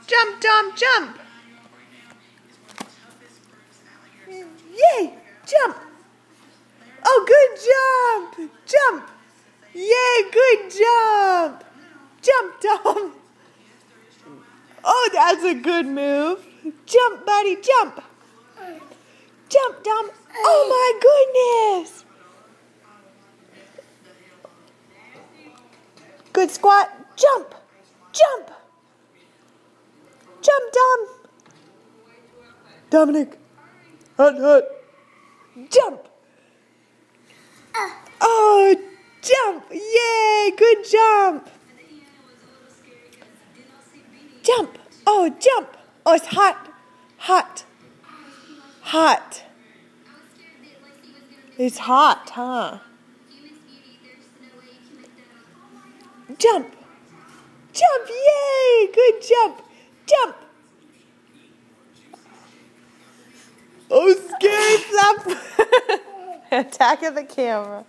Jump, Dom, jump. Yay, jump. Oh, good jump. Jump. Yay, good jump. Jump, Dom. Oh, that's a good move. Jump, buddy, jump. Jump, Dom. Oh, my goodness. Good squat. Jump. Jump. Jump, Dom. Dominic. Hut. Jump. Oh, jump. Yay, good jump. Jump. Oh, jump. Oh, it's hot. Hot. It's hot, huh? Jump. Jump. Yay, good jump. Jump. Oh, scary flap. Attack of the camera.